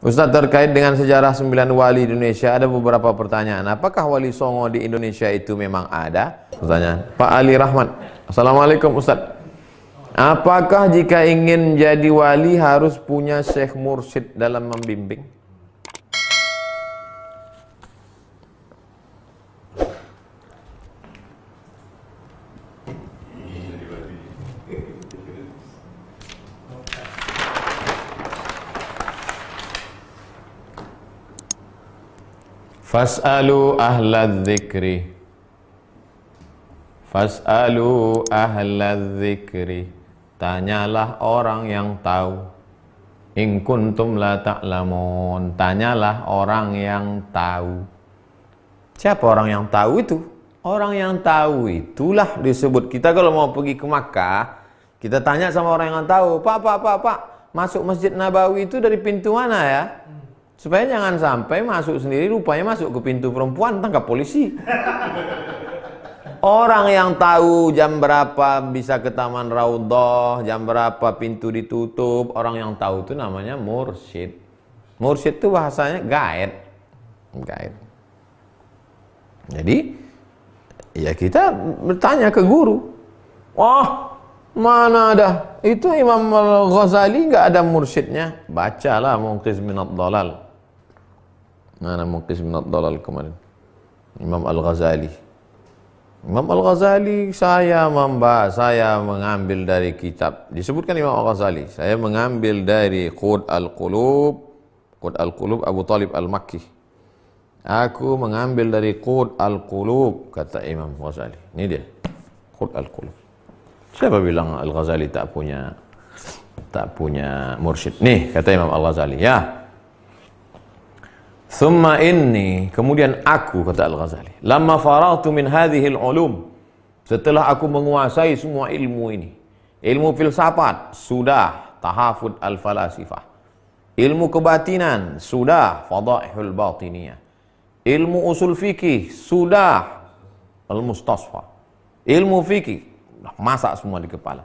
Ustaz, terkait dengan sejarah 9 wali di Indonesia ada beberapa pertanyaan. Apakah wali Songo di Indonesia itu memang ada? Pertanyaan Pak Ali Rahmat. Assalamualaikum Ustaz. Apakah jika ingin jadi wali harus punya syekh mursyid dalam membimbing? Fas'alu ahlal dzikri. Fas'alu ahlal dzikri. Tanyalah orang yang tahu. In kuntum la ta'lamun. Tanyalah orang yang tahu. Siapa orang yang tahu itu? Orang yang tahu itulah disebut. Kita kalau mau pergi ke Makkah, kita tanya sama orang yang tahu, Pak, masuk Masjid Nabawi itu dari pintu mana ya? Supaya jangan sampai masuk sendiri, rupanya masuk ke pintu perempuan, tangkap polisi. Orang yang tahu jam berapa bisa ke Taman Raudhah, jam berapa pintu ditutup, orang yang tahu itu namanya mursyid. Mursyid itu bahasanya guide. Guide. Jadi, ya kita bertanya ke guru. Wah, mana ada? Itu Imam Al-Ghazali nggak ada mursyidnya. Bacalah Munqiz Minad Dhalal. Mana Munqiz Minad Dhalal kemarin? Imam Al-Ghazali. Imam Al-Ghazali saya mengambil dari kitab. Disebutkan Imam Al-Ghazali. Saya mengambil dari Qud Al-Qulub. Qud Al-Qulub Abu Talib Al-Makki. Aku mengambil dari Qud Al-Qulub, kata Imam Al-Ghazali. Ini dia. Qud Al-Qulub. Siapa bilang Al-Ghazali tak punya mursyid? Nih, kata Imam Al-Ghazali, ya. Thumma inni, kemudian aku, kata Al-Ghazali, lamma faragtu min hadhihi al-ulum, setelah aku menguasai semua ilmu ini, ilmu filsafat sudah, tahafud al-falasifah, ilmu kebatinan sudah, fadaihul batiniyah, ilmu usul fikih sudah, al-mustasfa, ilmu fikih masak semua di kepala.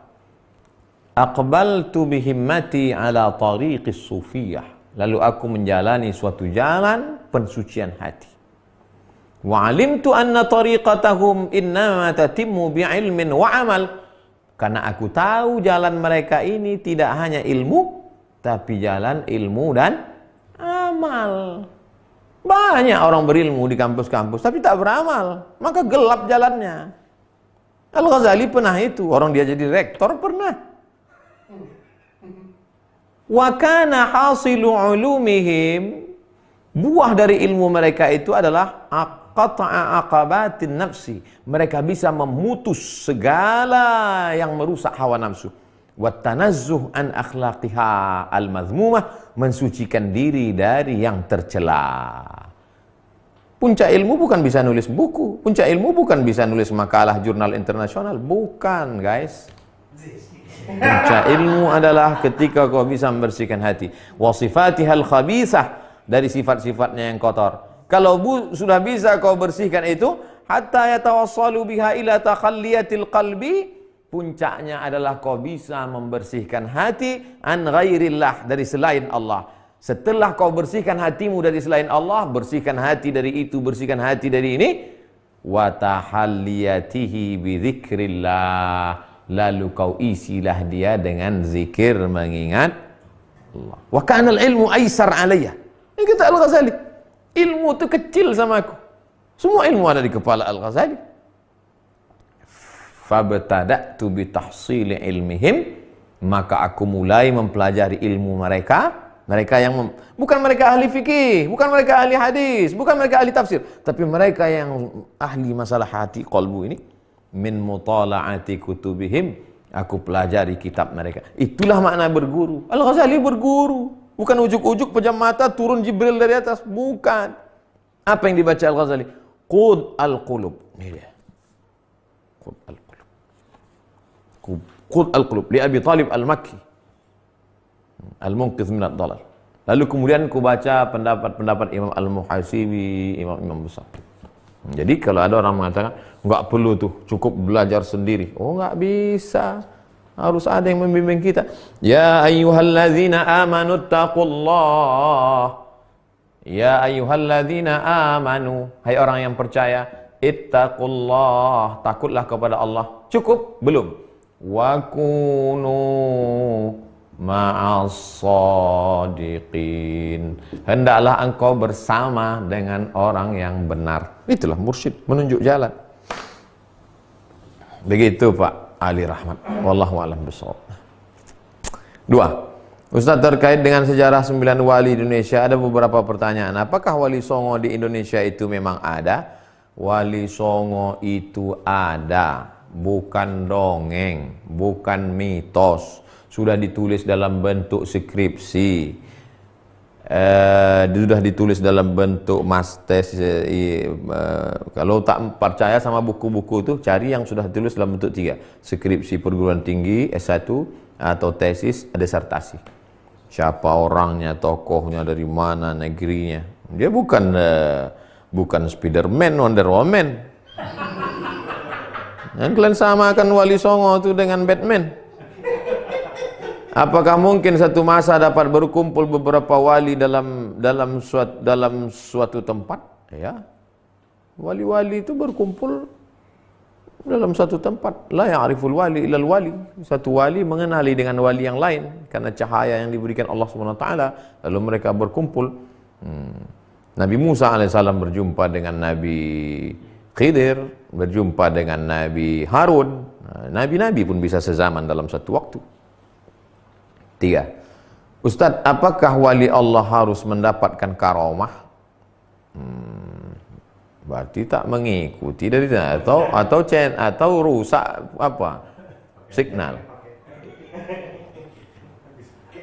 Aqbaltu bihimmati ala tariqis sufiyah, lalu aku menjalani suatu jalan pensucian hati. Wa alimtu anna tariqatahum innama tatimmu bi'ilmin wa amal, karena aku tahu jalan mereka ini tidak hanya ilmu, tapi jalan ilmu dan amal. Banyak orang berilmu di kampus-kampus tapi tak beramal, maka gelap jalannya. Al-Ghazali pernah itu, orang dia jadi rektor pernah. Wa kana hasilu ulumihim, buah dari ilmu mereka itu adalah qata'a aqabatin nafsi. Mereka bisa memutus segala yang merusak hawa nafsu. Wa tanazzuh an akhlaqiha al-madhmumah, mensucikan diri dari yang tercela. Puncak ilmu bukan bisa nulis buku. Puncak ilmu bukan bisa nulis makalah jurnal internasional. Bukan, guys. Puncak ilmu adalah ketika kau bisa membersihkan hati. Wasifatihal khabisah, dari sifat-sifatnya yang kotor. Kalau sudah bisa kau bersihkan itu, hatta yatawassalu biha ila takhalliyatil qalbi, puncaknya adalah kau bisa membersihkan hati an ghairillah, dari selain Allah. Setelah kau bersihkan hatimu dari selain Allah, bersihkan hati dari itu, bersihkan hati dari ini, wa tahalliyatihi bi dzikrillah, lalu kau isilah dia dengan zikir mengingat Allah. Wa kana al-ilmu aisar alayya. Ini kata Al-Ghazali. Ilmu itu kecil sama aku. Semua ilmu ada di kepala Al-Ghazali. Fabtada'tu bi tahsili ilmihim, maka aku mulai mempelajari ilmu mereka. Mereka yang bukan mereka ahli fikih, bukan mereka ahli hadis, bukan mereka ahli tafsir, tapi mereka yang ahli masalah hati, qalbu ini. Min mutala'ati kutubihim, aku pelajari kitab mereka. Itulah makna berguru. Al-Ghazali berguru, bukan ujuk-ujuk pejam mata turun Jibril dari atas, bukan. Apa yang dibaca Al-Ghazali? Qud al-Qulub. Ini dia. Qud al-Qulub. Qud al-Qulub li Abi Talib Al-Makki. Al-Munqidh Minad Dhalal. Lalu kemudian ku baca pendapat-pendapat Imam Al-Muhasibi, imam-imam besar. Jadi kalau ada orang mengatakan nggak perlu tuh, cukup belajar sendiri. Oh, nggak bisa. Harus ada yang membimbing kita. Ya ayyuhalladzina amanu taqullah. Ya ayyuhalladzina amanu. Hai orang yang percaya, ittaqullah, takutlah kepada Allah. Cukup? Belum. Wa kunu ma'as-shadiqin. Hendaklah engkau bersama dengan orang yang benar. Itulah mursyid, menunjuk jalan. Begitu Pak Ali Rahmat. Wallahu a'lam bishawab. 2. Ustaz, terkait dengan sejarah 9 wali di Indonesia ada beberapa pertanyaan. Apakah Wali Songo di Indonesia itu memang ada? Wali Songo itu ada, bukan dongeng, bukan mitos. Sudah ditulis dalam bentuk skripsi, sudah ditulis dalam bentuk mastes. Kalau tak percaya sama buku-buku itu, cari yang sudah ditulis dalam bentuk 3: skripsi perguruan tinggi S1 atau tesis disertasi. Siapa orangnya, tokohnya, dari mana, negerinya. Dia bukan Spiderman, Wonder Woman. Dan kalian samakan Wali Songo itu dengan Batman. Apakah mungkin satu masa dapat berkumpul beberapa wali dalam suatu tempat? Ya. Wali-wali itu berkumpul dalam satu tempat. La ya'riful wali illal wali. Satu wali mengenali dengan wali yang lain karena cahaya yang diberikan Allah SWT. Lalu mereka berkumpul. Nabi Musa alaihissalam berjumpa dengan Nabi Khidir, berjumpa dengan Nabi Harun. Nabi-nabi pun bisa sezaman dalam satu waktu. 3. Ustadz, apakah wali Allah harus mendapatkan karomah? Berarti tak mengikuti dari atau rusak apa? Signal.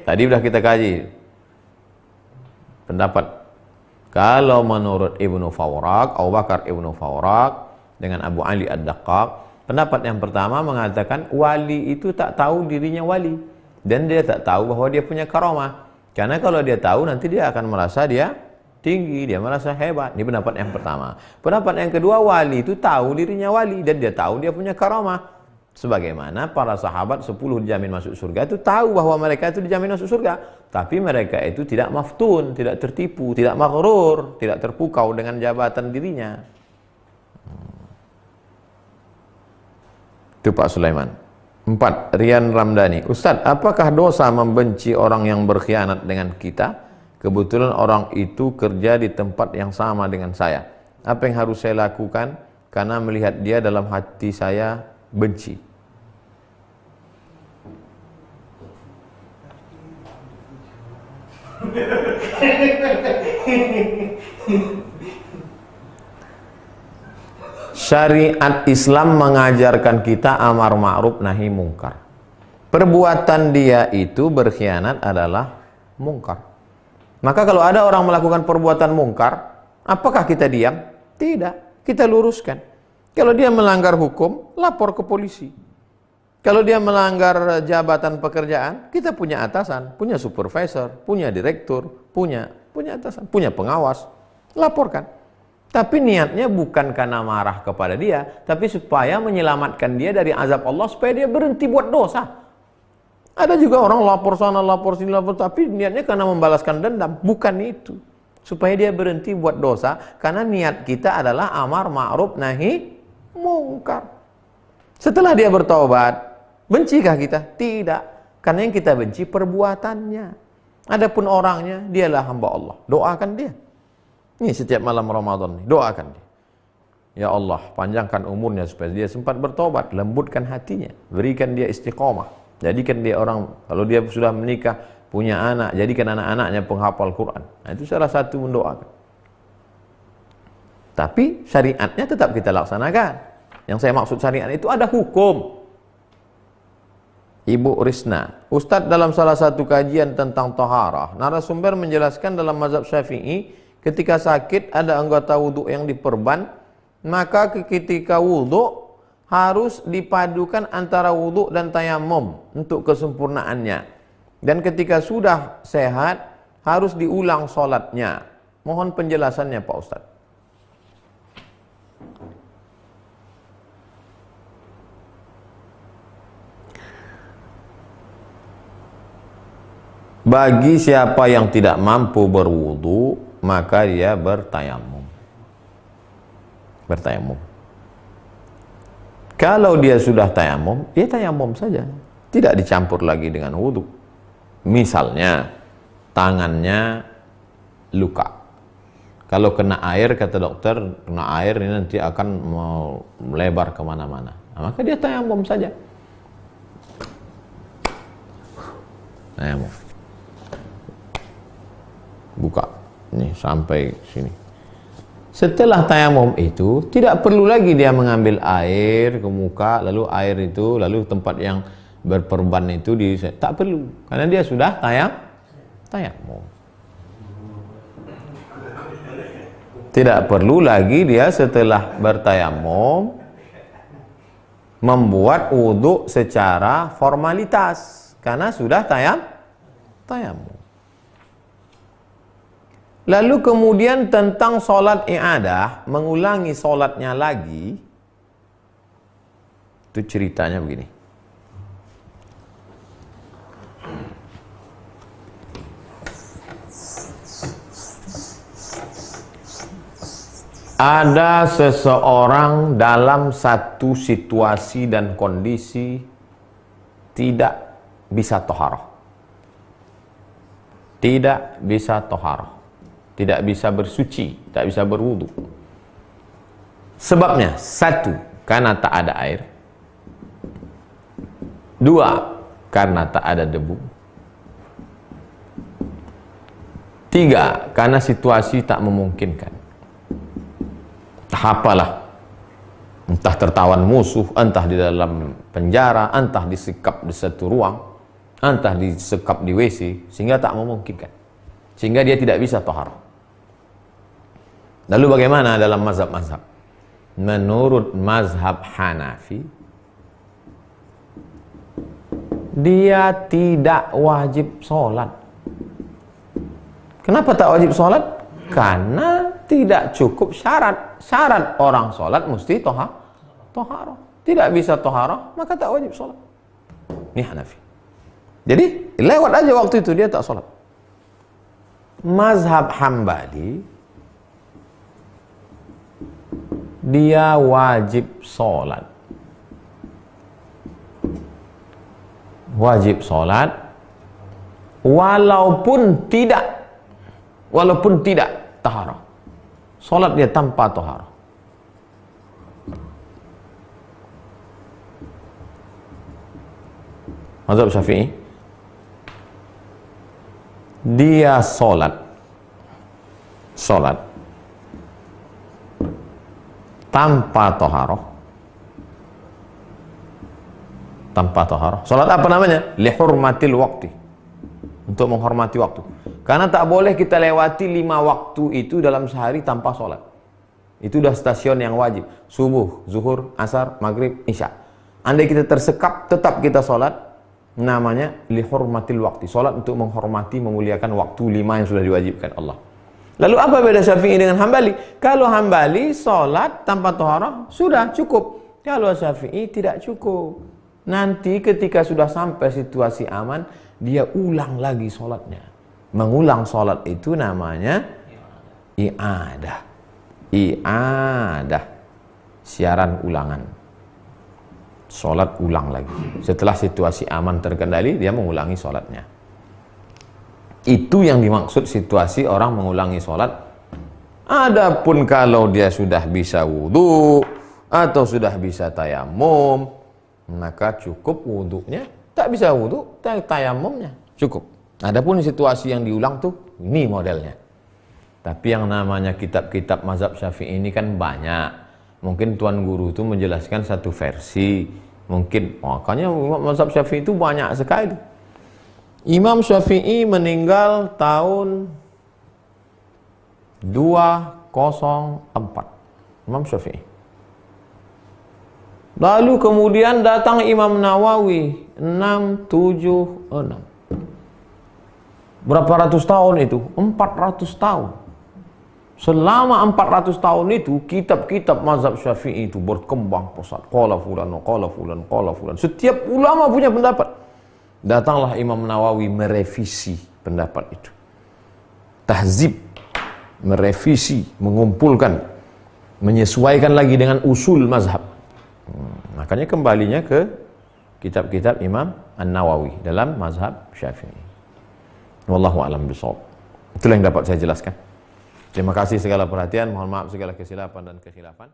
Tadi sudah kita kaji pendapat. Kalau menurut Ibnu Fawrak, Abu Bakar Ibnu Fawrak dengan Abu Ali Ad-Daqqaq, pendapat yang pertama mengatakan wali itu tak tahu dirinya wali dan dia tak tahu bahwa dia punya karomah. Karena kalau dia tahu nanti dia akan merasa dia tinggi, dia merasa hebat. Ini pendapat yang pertama. Pendapat yang kedua, wali itu tahu dirinya wali dan dia tahu dia punya karamah. Sebagaimana para sahabat 10 dijamin masuk surga itu tahu bahwa mereka itu dijamin masuk surga, tapi mereka itu tidak maftun, tidak tertipu, tidak maghrur, tidak terpukau dengan jabatan dirinya. Itu Pak Sulaiman. 4. Rian Ramdhani. Ustadz, apakah dosa membenci orang yang berkhianat dengan kita? Kebetulan orang itu kerja di tempat yang sama dengan saya. Apa yang harus saya lakukan? Karena melihat dia dalam hati saya benci. Syariat Islam mengajarkan kita amar ma'ruf nahi mungkar. Perbuatan dia itu berkhianat adalah mungkar. Maka kalau ada orang melakukan perbuatan mungkar, apakah kita diam? Tidak, kita luruskan. Kalau dia melanggar hukum, lapor ke polisi. Kalau dia melanggar jabatan pekerjaan, kita punya atasan, punya supervisor, punya direktur, punya atasan, punya pengawas, laporkan. Tapi niatnya bukan karena marah kepada dia, tapi supaya menyelamatkan dia dari azab Allah, supaya dia berhenti buat dosa. Ada juga orang lapor sana, lapor sini, lapor, tapi niatnya karena membalaskan dendam. Bukan itu. Supaya dia berhenti buat dosa, karena niat kita adalah amar ma'ruf nahi mungkar. Setelah dia bertaubat, bencikah kita? Tidak. Karena yang kita benci perbuatannya. Adapun orangnya, dialah hamba Allah. Doakan dia. Ini setiap malam Ramadan, doakan dia. Ya Allah, panjangkan umurnya supaya dia sempat bertobat, lembutkan hatinya, berikan dia istiqomah. Jadikan dia orang, kalau dia sudah menikah, punya anak, jadikan anak-anaknya penghafal Quran. Nah, itu salah satu mendoakan. Tapi syariatnya tetap kita laksanakan. Yang saya maksud syariat itu ada hukum. Ibu Risna, Ustadz, dalam salah satu kajian tentang taharah, narasumber menjelaskan dalam mazhab Syafi'i, ketika sakit ada anggota wudhu yang diperban, maka ketika wudhu harus dipadukan antara wudhu dan tayamum untuk kesempurnaannya. Dan ketika sudah sehat harus diulang sholatnya. Mohon penjelasannya Pak Ustadz. Bagi siapa yang tidak mampu berwudu, maka dia bertayamum. Bertayamum. Kalau dia sudah tayamum, dia tayamum saja. Tidak dicampur lagi dengan wudu. Misalnya, tangannya luka. Kalau kena air, kata dokter, kena air ini nanti akan melebar kemana-mana. Nah, maka dia tayamum saja. Tayamum. Buka. Nih, sampai sini. Setelah tayamum itu, tidak perlu lagi dia mengambil air ke muka, lalu air itu, lalu tempat yang berperban itu, tak perlu. Karena dia sudah tayamum. Tidak perlu lagi dia setelah bertayamum membuat wudhu secara formalitas. Karena sudah tayamum. Lalu kemudian tentang sholat i'adah, mengulangi sholatnya lagi, itu ceritanya begini. Ada seseorang dalam satu situasi dan kondisi tidak bisa toharoh. Tidak bisa toharoh. Tidak bisa bersuci, tak bisa berwudu. Sebabnya, satu, karena tak ada air. Dua, karena tak ada debu. Tiga, karena situasi tak memungkinkan. Entah apalah. Entah tertawan musuh, entah di dalam penjara, entah disekap di satu ruang, entah disekap di WC, sehingga tak memungkinkan. Sehingga dia tidak bisa toharoh. Lalu bagaimana dalam mazhab-mazhab? Menurut mazhab Hanafi, dia tidak wajib sholat. Kenapa tak wajib sholat? Karena tidak cukup syarat. Syarat orang sholat mesti toharoh. Tidak bisa toharoh, maka tak wajib sholat. Ini Hanafi. Jadi lewat aja waktu itu, dia tak sholat. Mazhab Hambali, dia wajib sholat. Wajib sholat walaupun tidak taharah. Sholat dia tanpa taharah. Mazhab Syafi'i, dia sholat tanpa toharoh. Salat apa namanya? Lihurmatil waktu. Untuk menghormati waktu. Karena tak boleh kita lewati 5 waktu itu dalam sehari tanpa sholat. Itu udah stasiun yang wajib. Subuh, zuhur, asar, maghrib, isya. Andai kita tersekap, tetap kita sholat. Namanya lihurmatil waktu. Sholat untuk menghormati, memuliakan waktu 5 yang sudah diwajibkan Allah. Lalu apa beda Syafi'i dengan Hambali? Kalau Hambali sholat tanpa toharah sudah cukup. Kalau Syafi'i tidak cukup. Nanti ketika sudah sampai situasi aman, dia ulang lagi sholatnya. Mengulang sholat itu namanya i'adah. I'adah. Siaran ulangan. Sholat ulang lagi. Setelah situasi aman terkendali, dia mengulangi sholatnya. Itu yang dimaksud situasi orang mengulangi sholat. Adapun kalau dia sudah bisa wudu atau sudah bisa tayamum, maka cukup wudunya. Tak bisa wudu, tayamumnya cukup. Adapun situasi yang diulang tuh, ini modelnya. Tapi yang namanya kitab-kitab mazhab Syafi'i ini kan banyak. Mungkin Tuan Guru itu menjelaskan satu versi. Mungkin, makanya mazhab Syafi'i itu banyak sekali. Imam Syafi'i meninggal tahun 204. Imam Syafi'i. Lalu kemudian datang Imam Nawawi 676. Berapa ratus tahun itu? 400 tahun. Selama 400 tahun itu, kitab-kitab mazhab Syafi'i itu berkembang pesat. Qala fulan, qala fulan. Setiap ulama punya pendapat. Datanglah Imam Nawawi merevisi pendapat itu. Tahzib, merevisi, mengumpulkan, menyesuaikan lagi dengan usul mazhab. Makanya kembalinya ke kitab-kitab Imam An-Nawawi dalam mazhab Syafi'i. Wallahu a'lam bishawab. Itulah yang dapat saya jelaskan. Terima kasih segala perhatian, mohon maaf segala kesilapan dan kekhilafan.